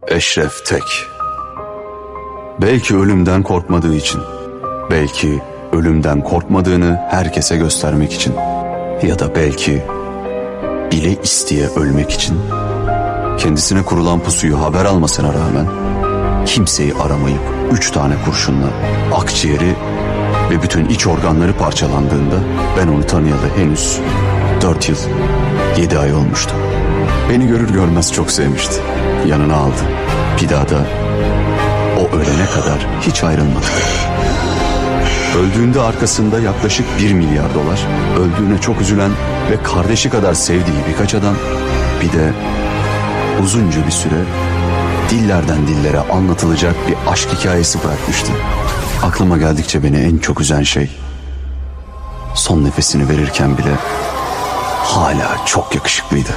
Eşref Tek. Belki ölümden korkmadığı için, belki ölümden korkmadığını herkese göstermek için ya da belki bile isteye ölmek için kendisine kurulan pusuyu haber almasına rağmen kimseyi aramayıp 3 tane kurşunla akciğeri ve bütün iç organları parçalandığında ben onu tanıyalı henüz 4 yıl 7 ay olmuştu. Beni görür görmez çok sevmişti. Yanına aldı. Bir daha da o ölene kadar hiç ayrılmadı. Öldüğünde arkasında yaklaşık 1 milyar dolar, öldüğüne çok üzülen ve kardeşi kadar sevdiği birkaç adam, bir de uzunca bir süre dillerden dillere anlatılacak bir aşk hikayesi bırakmıştı. Aklıma geldikçe beni en çok üzen şey, son nefesini verirken bile hala çok yakışıklıydı.